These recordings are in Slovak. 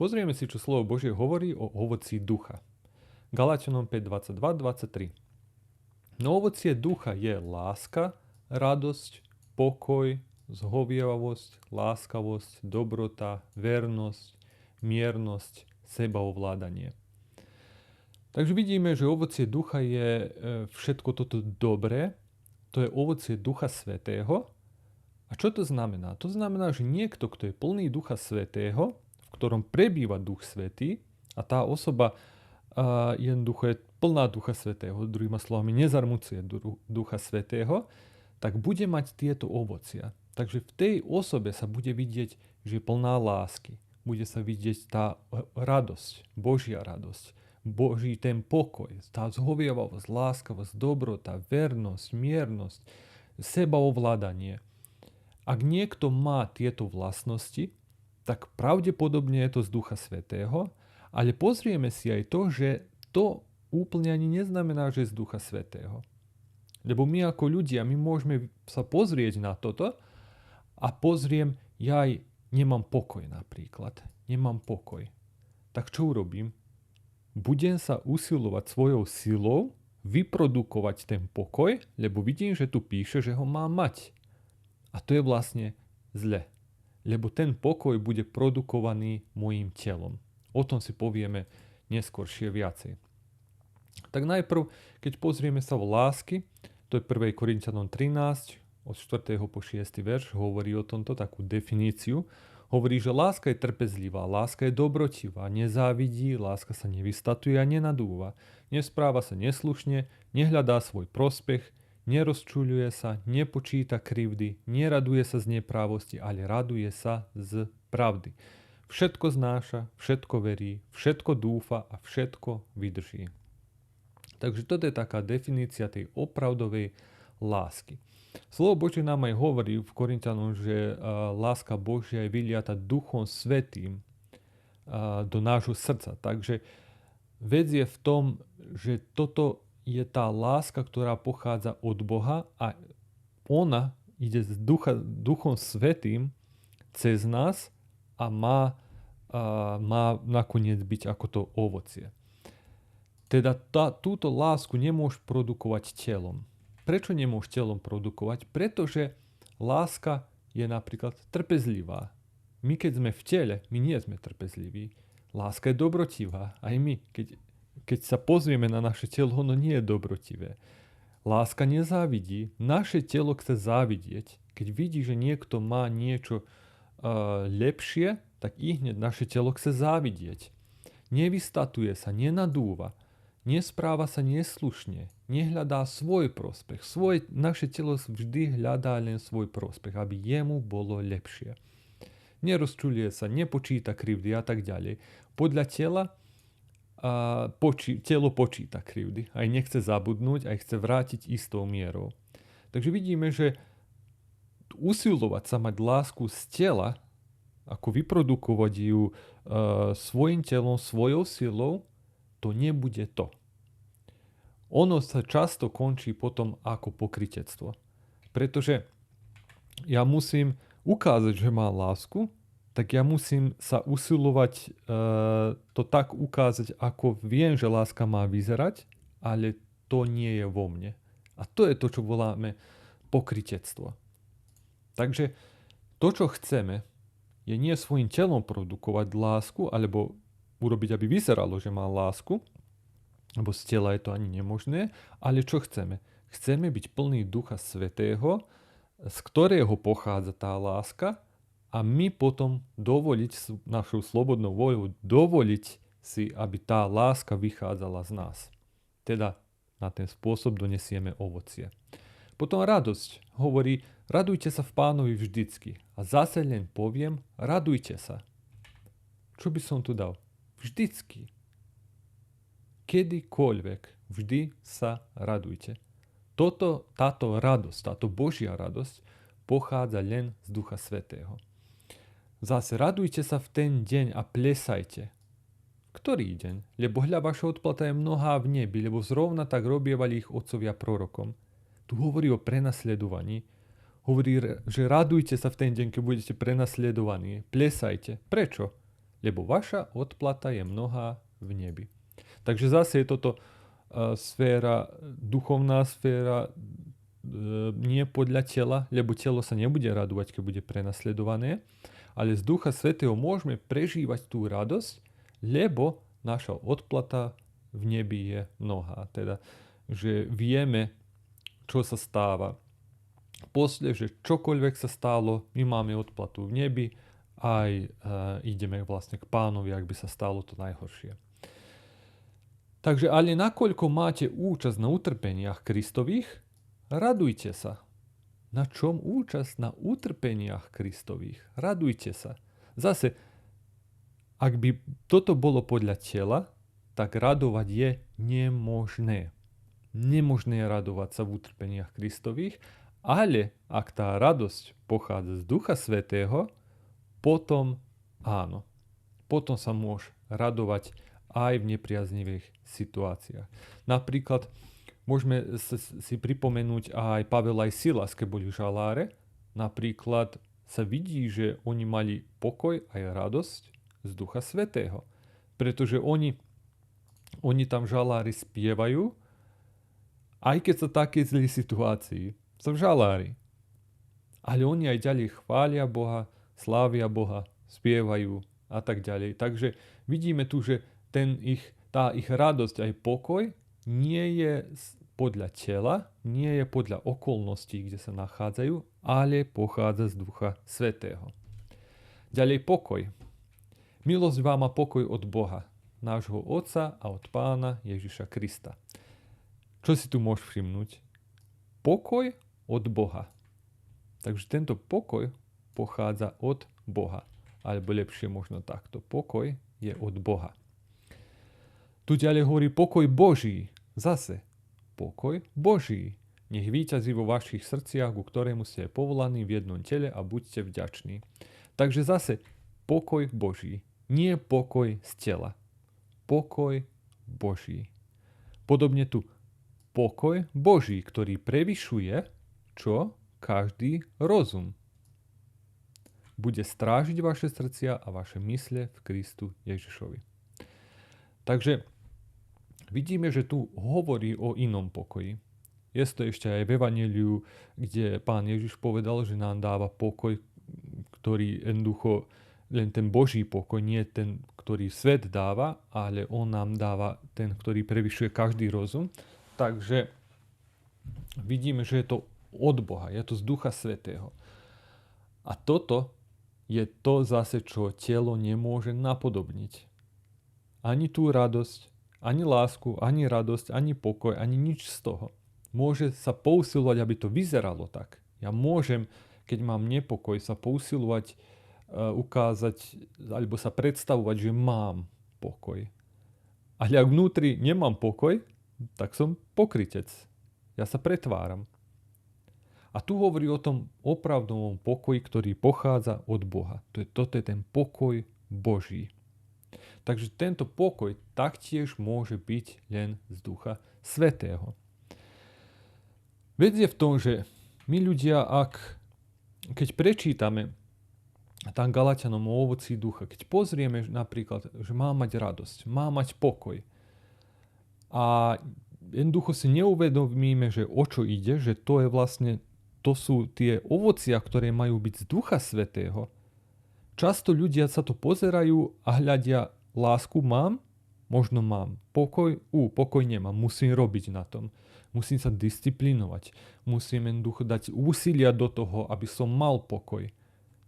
Pozrieme si, čo slovo Božie hovorí o ovocí ducha. Galaťanom 5, 22, 23. No ovocie ducha je láska, radosť, pokoj, zhovievavosť, láskavosť, dobrota, vernosť, miernosť, sebaovládanie. Takže vidíme, že ovocie ducha je všetko toto dobré. To je ovocie Ducha Svätého. A čo to znamená? To znamená, že niekto, kto je plný Ducha Svätého, v ktorom prebýva Duch Svätý, a tá osoba jednoducho je plná Ducha Svätého, druhými slovami nezarmucuje Ducha Svätého, tak bude mať tieto ovocia. Takže v tej osobe sa bude vidieť, že je plná lásky. Bude sa vidieť tá radosť, Božia radosť, Boží ten pokoj, tá zhovievavosť, láskavosť, dobrota, vernosť, miernosť, sebaovládanie. Ak niekto má tieto vlastnosti, tak pravdepodobne je to z Ducha Svätého, ale pozrieme si aj to, že to úplne ani neznamená, že z Ducha Svätého. Lebo my ako ľudia, my môžeme sa pozrieť na toto a pozriem, ja aj nemám pokoj napríklad. Nemám pokoj. Tak čo urobím? Budem sa usilovať svojou silou vyprodukovať ten pokoj, lebo vidím, že tu píše, že ho mám mať. A to je vlastne zle. Lebo ten pokoj bude produkovaný mojím telom. O tom si povieme neskôršie viacej. Tak najprv, keď pozrieme sa v lásky, to je 1. Korinťanom 13, od 4. po 6. verš, hovorí o tomto takú definíciu. Hovorí, že láska je trpezlivá, láska je dobrotivá, nezávidí, láska sa nevystatuje a nenadúva, nespráva sa neslušne, nehľadá svoj prospech, nerozčuľuje sa, nepočíta krivdy, neraduje sa z neprávosti, ale raduje sa z pravdy. Všetko znáša, všetko verí, všetko dúfa a všetko vydrží. Takže toto je taká definícia tej opravdovej lásky. Slovo Božie nám aj hovorí v Korinťanom, že láska Božia je vyliata Duchom Svätým do nášho srdca. Takže vec je v tom, že toto je tá láska, ktorá pochádza od Boha a ona ide s Duchom Svätým cez nás a má nakoniec byť ako to ovocie. Teda túto lásku nemôžeš produkovať telom. Prečo nemôžeš telom produkovať? Pretože láska je napríklad trpezlivá. My keď sme v tele, my nie sme trpezliví. Láska je dobrotivá. Aj my, keď sa pozrieme na naše telo, ono nie je dobrotivé. Láska nezávidí. Naše telo chce závidieť. Keď vidí, že niekto má niečo lepšie, tak i hneď naše telo chce závidieť. Nevystatuje sa, nenadúva, nespráva sa neslušne, nehľadá svoj prospech. Naše telo vždy hľadá len svoj prospech, aby jemu bolo lepšie. Nerozčuľuje sa, nepočíta krivdy a tak ďalej. Podľa tela telo počíta krivdy, aj nechce zabudnúť, aj chce vrátiť istou mierou. Takže vidíme, že usilovať sa mať lásku z tela, ako vyprodukovať ju svojim telom, svojou silou, to nebude to. Ono sa často končí potom ako pokrytectvo. Pretože ja musím ukázať, že mám lásku, tak ja musím sa usilovať to tak ukázať, ako viem, že láska má vyzerať, ale to nie je vo mne. A to je to, čo voláme pokrytectvo. Takže to, čo chceme, je nie svojim telom produkovať lásku, alebo urobiť, aby vyzeralo, že má lásku, lebo z tela je to ani nemožné, ale čo chceme? Chceme byť plný Ducha Svätého, z ktorého pochádza tá láska a my potom dovoliť našou slobodnou voľou, dovoliť si, aby tá láska vychádzala z nás. Teda na ten spôsob donesieme ovocie. Potom radosť hovorí, radujte sa v Pánovi vždycky. A zase len poviem, radujte sa. Čo by som tu dal? Vždycky. Kedykoľvek. Vždy sa radujte. Táto radosť, táto Božia radosť pochádza len z Ducha Svätého. Zase radujte sa v ten deň a plesajte. Ktorý deň? Lebo hľa vaša odplata je mnohá v nebi, lebo zrovna tak robievali ich otcovia prorokom. Tu hovorí o prenasledovaní. Hovorí, že radujte sa v ten deň, keď budete prenasledovaní. Plesajte. Prečo? lebo vaša odplata je mnohá v nebi. Takže zase je toto sféra, duchovná sféra, nie podľa tela, lebo telo sa nebude radovať, keď bude prenasledované, ale z Ducha Svätého môžeme prežívať tú radosť, lebo naša odplata v nebi je mnohá. Teda, že vieme, čo sa stáva. Posle, že čokoľvek sa stalo, my máme odplatu v nebi, aj ideme vlastne k Pánovi, ak by sa stalo to najhoršie. Takže ale nakoľko máte účasť na utrpeniach Kristových, radujte sa. Na čom účasť? Na utrpeniach Kristových. Radujte sa. Zase, ak by toto bolo podľa tela, tak radovať je nemožné. Nemožné je radovať sa v utrpeniach Kristových, ale ak tá radosť pochádza z Ducha Svätého, potom áno. Potom sa môže radovať aj v nepriaznivých situáciách. Napríklad môžeme si pripomenúť aj Pavel aj Silas, keď boli v žaláre. Napríklad sa vidí, že oni mali pokoj aj radosť z Ducha Svätého. Pretože oni tam v žalári spievajú, aj keď sa také zlej situácii, sa v žalári. Ale oni aj ďalej chvália Boha, slávia Boha, spievajú a tak ďalej. Takže vidíme tu, že tá ich radosť aj pokoj nie je podľa tela, nie je podľa okolností, kde sa nachádzajú, ale pochádza z Ducha Svätého. Ďalej pokoj. Milosť vám a pokoj od Boha, nášho Otca a od Pána Ježiša Krista. Čo si tu môžeš všimnúť? Pokoj od Boha. Takže tento pokoj pochádza od Boha. Alebo lepšie možno takto. Pokoj je od Boha. Tu ďalej hovorí pokoj Boží. Zase, pokoj Boží. Nech víťazí vo vašich srdciach, ku ktorému ste povolaní v jednom tele a buďte vďační. Takže zase, pokoj Boží. Nie pokoj z tela. Pokoj Boží. Podobne tu pokoj Boží, ktorý prevyšuje, čo? Každý rozum. Bude strážiť vaše srdcia a vaše mysle v Kristu Ježišovi. Takže vidíme, že tu hovorí o inom pokoji. Je to ešte aj v Evanjeliu, kde Pán Ježiš povedal, že nám dáva pokoj, ktorý jednoducho len ten Boží pokoj, nie ten, ktorý svet dáva, ale on nám dáva ten, ktorý prevyšuje každý rozum. Takže vidíme, že je to od Boha, je to z Ducha Svätého. A toto je to zase, čo telo nemôže napodobniť. Ani tú radosť, ani lásku, ani radosť, ani pokoj, ani nič z toho. Môže sa pousilovať, aby to vyzeralo tak. Ja môžem, keď mám nepokoj, sa pousilovať, ukázať, alebo sa predstavovať, že mám pokoj. Ale ak vnútri nemám pokoj, tak som pokrytec. Ja sa pretváram. A tu hovorí o tom opravdovom pokoji, ktorý pochádza od Boha. Toto je ten pokoj Boží. Takže tento pokoj taktiež môže byť len z Ducha Svätého. Vec je v tom, že my ľudia, keď prečítame tam Galatianom o ovocí ducha, keď pozrieme napríklad, že má mať radosť, má mať pokoj a jednoducho si neuvedomíme, že o čo ide, že to sú tie ovocia, ktoré majú byť z Ducha Svätého. Často ľudia sa to pozerajú a hľadia, lásku mám, možno mám. Pokoj nemám, musím robiť na tom. Musím sa disciplinovať. Musím jednoducho dať úsilia do toho, aby som mal pokoj.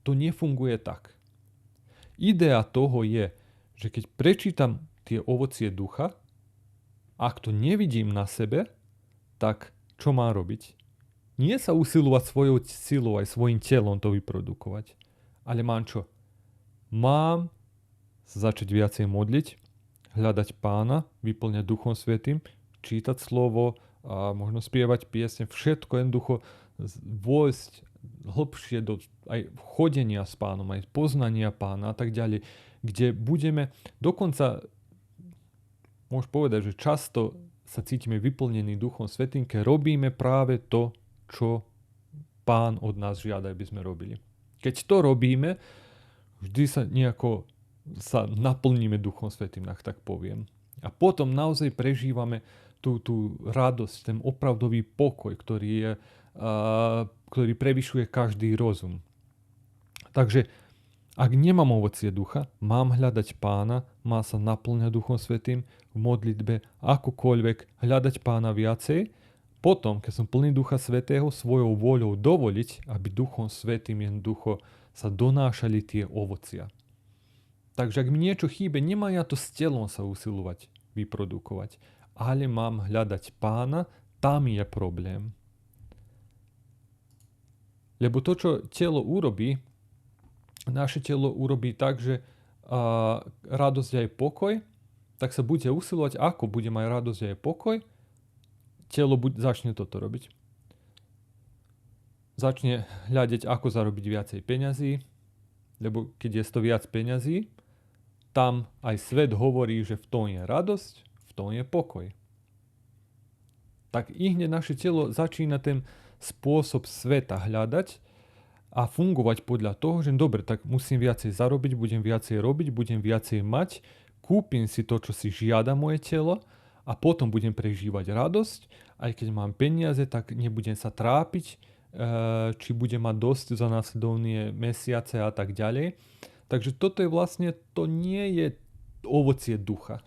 To nefunguje tak. Idea toho je, že keď prečítam tie ovocie ducha, ak to nevidím na sebe, tak čo mám robiť? Nie sa usilovať svojou silou aj svojim telom to vyprodukovať. Ale mám čo? Mám sa začať viacej modliť, hľadať Pána, vyplňať Duchom Svätým, čítať slovo a možno spievať piesne, všetko jednoducho vojsť hlbšie do aj chodenia s Pánom, aj poznania Pána a tak ďalej, kde budeme dokonca, môžem povedať, že často sa cítime vyplnení Duchom Svätým, keď robíme práve to, čo Pán od nás žiada, aby sme robili. Keď to robíme, vždy sa nejako sa naplníme Duchom Svätým, tak poviem. A potom naozaj prežívame tú radosť, ten opravdový pokoj, ktorý prevyšuje každý rozum. Takže ak nemám ovocie ducha, mám hľadať Pána, má sa naplňať Duchom Svätým v modlitbe, akokoľvek hľadať Pána viacej. Potom, keď som plný Ducha Svätého, svojou voľou dovoliť, aby Duchom Svätým jednoducho sa donášali tie ovocia. Takže ak mi niečo chýbe, nemám ja to s telom sa usilovať vyprodukovať, ale mám hľadať Pána, tam je problém. Lebo to, čo telo urobí, naše telo urobí tak, že radosť aj pokoj, tak sa budete usilovať, ako bude mať radosť aj pokoj, telo začne toto robiť. Začne hľadať, ako zarobiť viacej peňazí, lebo keď je to viac peňazí, tam aj svet hovorí, že v tom je radosť, v tom je pokoj. Tak i hneď naše telo začína ten spôsob sveta hľadať a fungovať podľa toho, že dobre, tak musím viacej zarobiť, budem viacej robiť, budem viacej mať, kúpim si to, čo si žiada moje telo a potom budem prežívať radosť. Aj keď mám peniaze, tak nebudem sa trápiť, či budem mať dosť za následovné mesiace a tak ďalej. Takže toto je vlastne, to nie je ovocie ducha.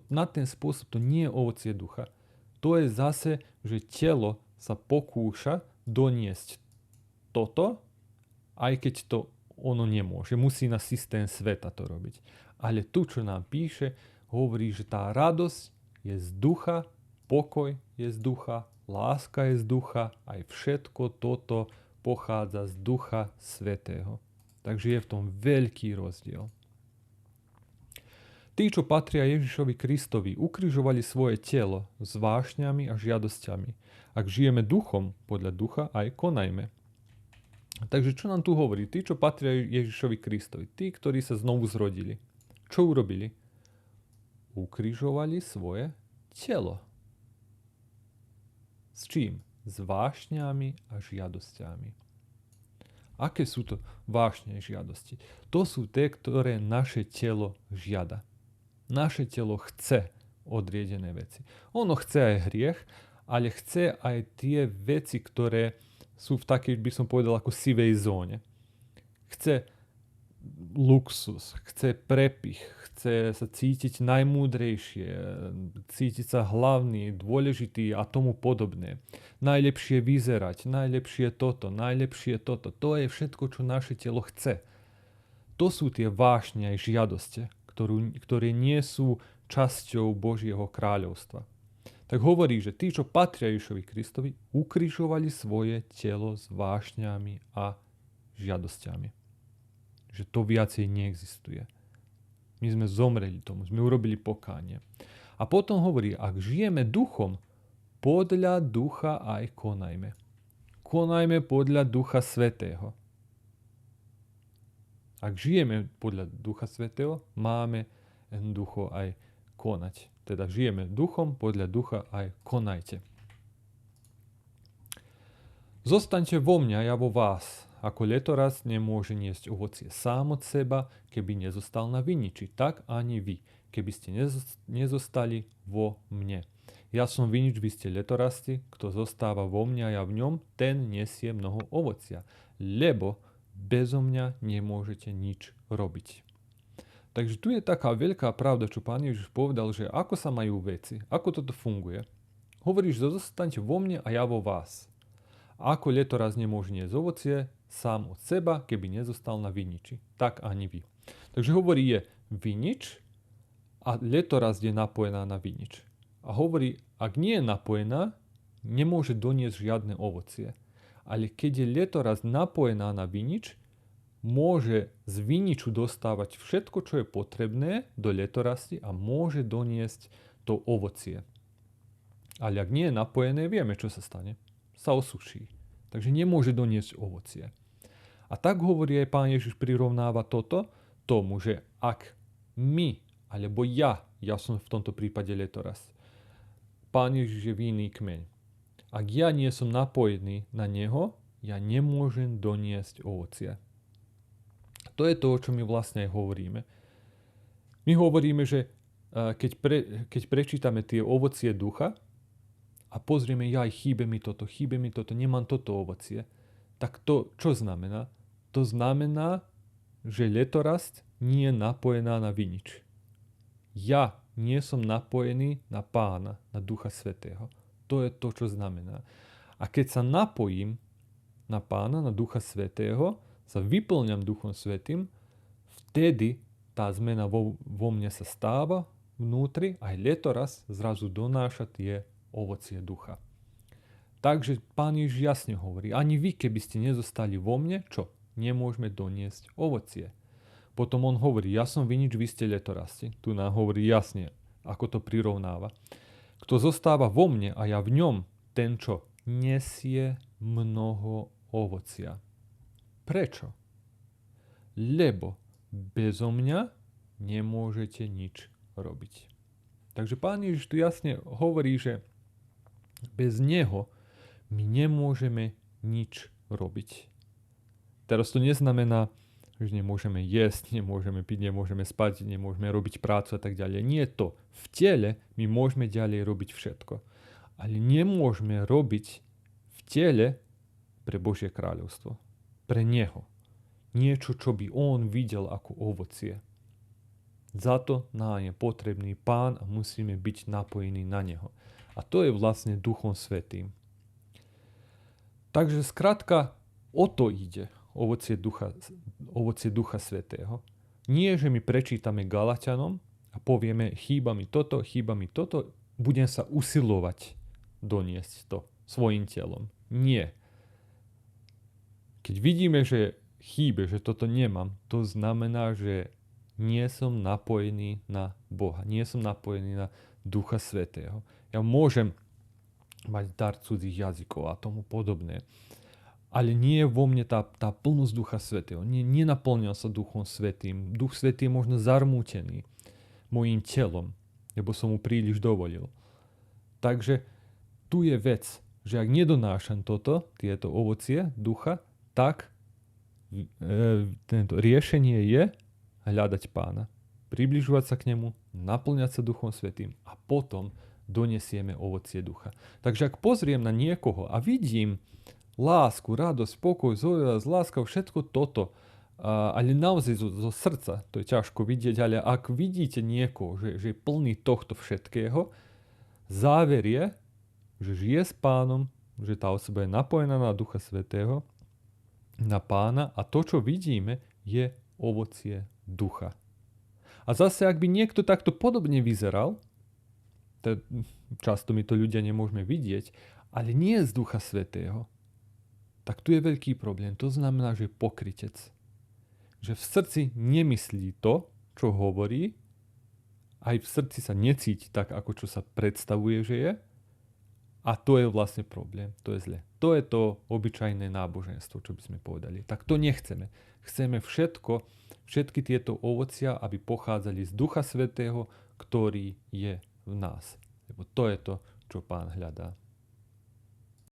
Na ten spôsob to nie je ovocie ducha. To je zase, že telo sa pokúša doniesť toto, aj keď to ono nemôže. Musí na systém sveta to robiť. Ale tu, čo nám píše, hovorí, že tá radosť je z ducha, pokoj je z ducha, láska je z ducha, aj všetko toto pochádza z Ducha Svätého. Takže je v tom veľký rozdiel. Tí, čo patria Ježišovi Kristovi, ukrižovali svoje telo s vášňami a žiadosťami. Ak žijeme duchom, podľa ducha aj konajme. Takže čo nám tu hovorí? Tí, čo patria Ježišovi Kristovi, tí, ktorí sa znovu zrodili. Čo urobili? Ukrižovali svoje telo. S čím? S vášňami a žiadosťami. Aké sú to vášne a žiadosti? To sú tie, ktoré naše telo žiada. Naše telo chce odriedené veci. Ono chce aj hriech, ale chce aj tie veci, ktoré sú v takej, by som povedal, ako sivej zóne. Chce luxus, chce prepich, chce sa cítiť najmúdrejšie, cítiť sa hlavný, dôležitý a tomu podobné. Najlepšie vyzerať, najlepšie toto. To je všetko, čo naše telo chce. To sú tie vášne aj žiadosti, ktoré nie sú časťou Božieho kráľovstva. Tak hovorí, že tí, čo patria Ježišovi Kristovi, ukrižovali svoje telo s vášňami a žiadosťami. Že to viacej neexistuje. My sme zomreli tomu, sme urobili pokánie. A potom hovorí, ak žijeme duchom, podľa ducha aj konajme. Konajme podľa Ducha Svätého. Ak žijeme podľa Ducha Svätého, máme ducho aj konať. Teda žijeme duchom, podľa ducha aj konajte. Zostaňte vo mňa, ja vo vás. Ako letorast nemôže niesť ovocie sám od seba, keby nezostal na viniči, tak ani vy, keby ste nezostali vo mne. Ja som vinič, vy ste letorasti, kto zostáva vo mňa, ja v ňom, ten nesie mnoho ovocia, lebo bezo mňa nemôžete nič robiť. Takže tu je taká veľká pravda, čo Pán Ježiš povedal, že ako sa majú veci, ako toto funguje. Hovoríš, že zostaňte vo mne a ja vo vás. A ako letoraz nemôže niesť ovocie sám od seba, keby nezostal na viniči, tak ani vy. Takže hovorí je vinič a letoraz je napojená na vinič. A hovorí, ak nie je napojená, nemôže doniesť žiadne ovocie. Ale keď je letoraz napojená na vinič, môže z viniču dostávať všetko, čo je potrebné do letorasti a môže doniesť to ovocie. Ale ak nie je napojené, vieme, čo sa stane. Sa osuší. Takže nemôže doniesť ovocie. A tak hovorí aj Pán Ježiš, prirovnáva toto tomu, že ak my, alebo ja som v tomto prípade letorast, Pán Ježiš je vinný kmeň. Ak ja nie som napojený na neho, ja nemôžem doniesť ovocie. To je to, o čom my vlastne aj hovoríme. My hovoríme, že keď prečítame tie ovocie ducha a pozrieme, chýbe mi toto, nemám toto ovocie, tak to čo znamená? To znamená, že letorast nie je napojená na vinič. Ja nie som napojený na Pána, na Ducha Svätého. To je to, čo znamená. A keď sa napojím na Pána, na Ducha Svätého, sa vyplňam Duchom Svätým, vtedy tá zmena vo mne sa stáva vnútri, aj letoraz zrazu donáša tie ovocie ducha. Takže Pán Ježiš jasne hovorí, ani vy, keby ste nezostali vo mne, čo? Nemôžeme doniesť ovocie. Potom on hovorí, ja som vinič, vy ste letorasti. Tu nám hovorí jasne, ako to prirovnáva. Kto zostáva vo mne a ja v ňom, ten čo? Nesie mnoho ovocia. Prečo? Lebo bezo mňa nemôžete nič robiť. Takže Pán Ježiš tu jasne hovorí, že bez neho my nemôžeme nič robiť. Teraz to neznamená, že nemôžeme jesť, nemôžeme piť, nemôžeme spať, nemôžeme robiť prácu a tak ďalej. Nie je to. V tele my môžeme ďalej robiť všetko. Ale nemôžeme robiť v tele pre Božie kráľovstvo. Pre Neho. Niečo, čo by On videl ako ovocie. Za to nám je potrebný Pán a musíme byť napojení na Neho. A to je vlastne Duchom Svätým. Takže skrátka o to ide. Ovocie Ducha Svätého. Nie, že my prečítame Galatianom a povieme, chýba mi toto, budem sa usilovať doniesť to svojim telom. Nie. Keď vidíme, že chýbe, že toto nemám, to znamená, že nie som napojený na Boha. Nie som napojený na Ducha Svätého. Ja môžem mať dar cudzích jazykov a tomu podobné. Ale nie je vo mne tá plnosť Ducha Svätého. Nenaplňal sa Duchom Svätým. Duch Svätý je možno zarmútený mojím telom, lebo som mu príliš dovolil. Takže tu je vec, že ak nedonášam tieto ovocie ducha, tak riešenie je hľadať Pána. Približovať sa k nemu, naplňať sa Duchom Svätým a potom donesieme ovocie ducha. Takže ak pozriem na niekoho a vidím lásku, radosť, pokoj, zojazd, láska, všetko toto, ale naozaj zo srdca, to je ťažko vidieť, ale ak vidíte niekoho, že je plný tohto všetkého, záver je, že žije s Pánom, že tá osoba je napojená na Ducha Svätého, na Pána a to, čo vidíme, je ovocie ducha. A zase, ak by niekto takto podobne vyzeral, často my to ľudia nemôžeme vidieť, ale nie z Ducha Svätého, tak tu je veľký problém. To znamená, že je pokrytec. Že v srdci nemyslí to, čo hovorí, aj v srdci sa necíti tak, ako čo sa predstavuje, že je. A to je vlastne problém. To je zle. To je to obyčajné náboženstvo, čo by sme povedali. Tak to nechceme. Chceme všetky tieto ovocia, aby pochádzali z Ducha Svätého, ktorý je v nás. Lebo to je to, čo Pán hľadá.